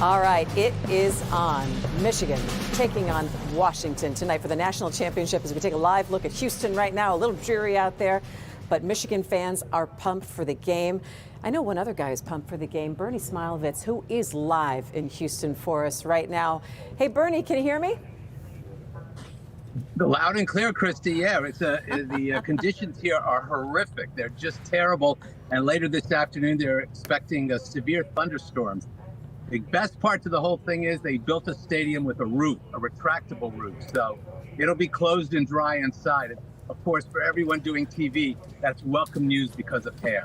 All right, it is on. Michigan taking on Washington tonight for the national championship as we take a live look at Houston right now. A little dreary out there, but Michigan fans are pumped for the game. I know one other guy who's pumped for the game, Bernie Smilovitz, who is live in Houston for us right now. Hey, Bernie, can you hear me? Loud and clear, Christy. Yeah, the conditions here are horrific. They're just terrible. And later this afternoon, they're expecting severe thunderstorms. The best part to the whole thing is they built a stadium with a roof, a retractable roof. So it'll be closed and dry inside. Of course, for everyone doing TV, that's welcome news because of hair.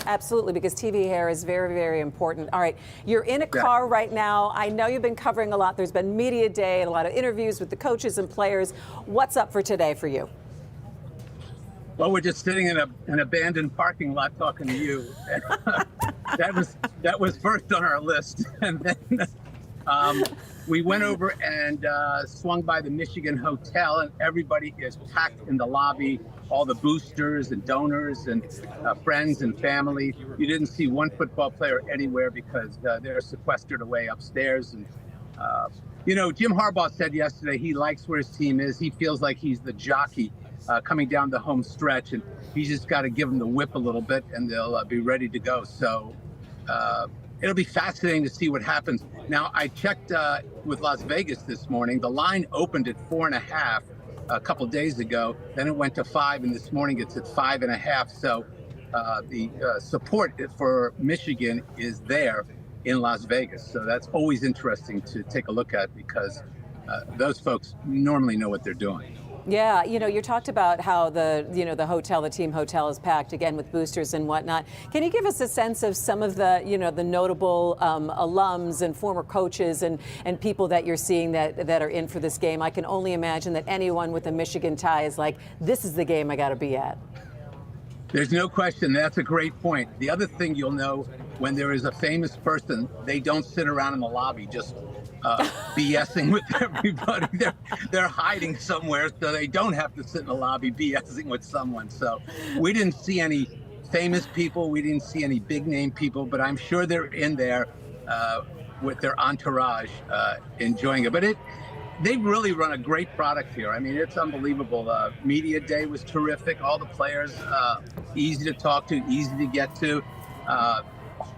Absolutely, because TV hair is very, very important. All right, you're in a car right now. I know you've been covering a lot. There's been media day and a lot of interviews with the coaches and players. What's up for today for you? Well, we're just sitting in an abandoned parking lot talking to you. that was first on our list, and then we went over and swung by the Michigan Hotel, and everybody is packed in the lobby. All the boosters and donors and friends and family. You didn't see one football player anywhere because they're sequestered away upstairs. And Jim Harbaugh said yesterday he likes where his team is. He feels like he's the jockey coming down the home stretch, and he's just got to give them the whip a little bit, and they'll be ready to go. So it'll be fascinating to see what happens. Now, I checked with Las Vegas this morning. The line opened at 4.5 a couple days ago. Then it went to 5, and this morning it's at 5.5. So the support for Michigan is there in Las Vegas. So that's always interesting to take a look at because those folks normally know what they're doing. Yeah, you talked about how the team hotel is packed again with boosters and whatnot. Can you give us a sense of some of the, the notable alums and former coaches and people that you're seeing that are in for this game? I can only imagine that anyone with a Michigan tie is like, this is the game I got to be at. There's no question. That's a great point. The other thing you'll know when there is a famous person, they don't sit around in the lobby just BSing with everybody. They're hiding somewhere so they don't have to sit in the lobby BSing with someone. So we didn't see any famous people. We didn't see any big name people, but I'm sure they're in there with their entourage enjoying it. But they've really run a great product here. I mean, it's unbelievable. Media day was terrific. All the players, easy to talk to, easy to get to.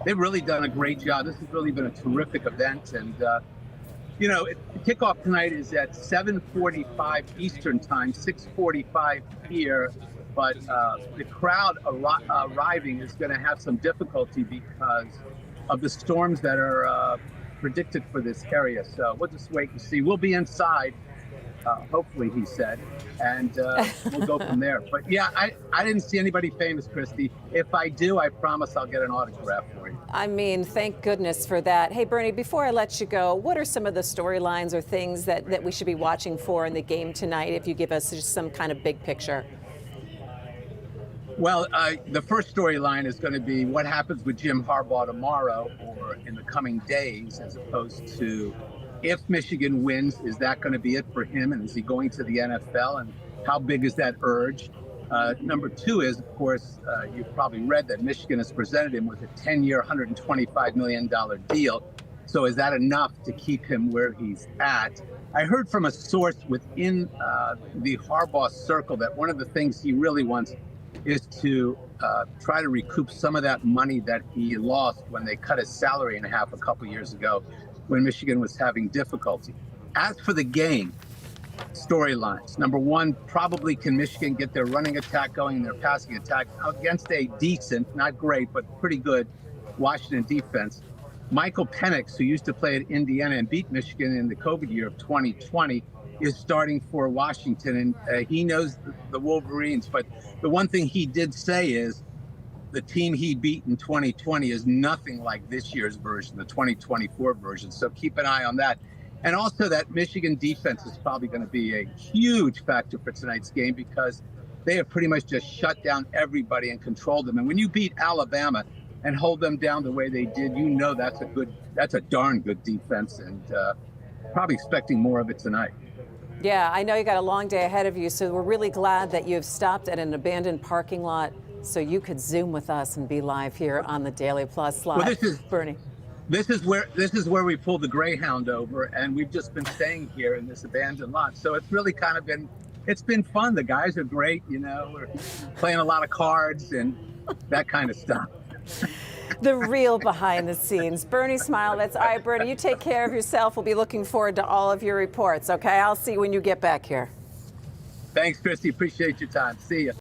They've really done a great job. This has really been a terrific event. And, kickoff tonight is at 7:45 Eastern time, 6:45 here. But the crowd arriving is going to have some difficulty because of the storms that are predicted for this area. So we'll just wait and see. We'll be inside, hopefully, he said, and we'll go from there. But yeah, I didn't see anybody famous, Christy. If I do, I promise I'll get an autograph for you. I mean, thank goodness for that. Hey, Bernie, before I let you go, what are some of the storylines or things that we should be watching for in the game tonight, if you give us just some kind of big picture? Well, the first storyline is going to be what happens with Jim Harbaugh tomorrow or in the coming days, as opposed to if Michigan wins, is that going to be it for him? And is he going to the NFL? And how big is that urge? Number two is, of course, you've probably read that Michigan has presented him with a 10-year, $125 million deal. So is that enough to keep him where he's at? I heard from a source within the Harbaugh circle that one of the things he really wants is to try to recoup some of that money that he lost when they cut his salary in half a couple years ago when Michigan was having difficulty. As for the game, storylines. Number one, probably can Michigan get their running attack going and their passing attack against a decent, not great, but pretty good Washington defense. Michael Penix, who used to play at Indiana and beat Michigan in the COVID year of 2020, is starting for Washington, and he knows the Wolverines. But the one thing he did say is the team he beat in 2020 is nothing like this year's version, the 2024 version. So keep an eye on that. And also that Michigan defense is probably going to be a huge factor for tonight's game because they have pretty much just shut down everybody and controlled them. And when you beat Alabama and hold them down the way they did, that's a darn good defense, and probably expecting more of it tonight. Yeah, I know you got a long day ahead of you, so we're really glad that you've stopped at an abandoned parking lot so you could Zoom with us and be live here on the Daily Plus Live. Well, Bernie. This is where we pulled the Greyhound over, and we've just been staying here in this abandoned lot. So it's really kind of been fun. The guys are great, we're playing a lot of cards and that kind of stuff. The real behind the scenes. Bernie Smilovitz. All right, Bernie, you take care of yourself. We'll be looking forward to all of your reports, okay? I'll see you when you get back here. Thanks, Christy. Appreciate your time. See you.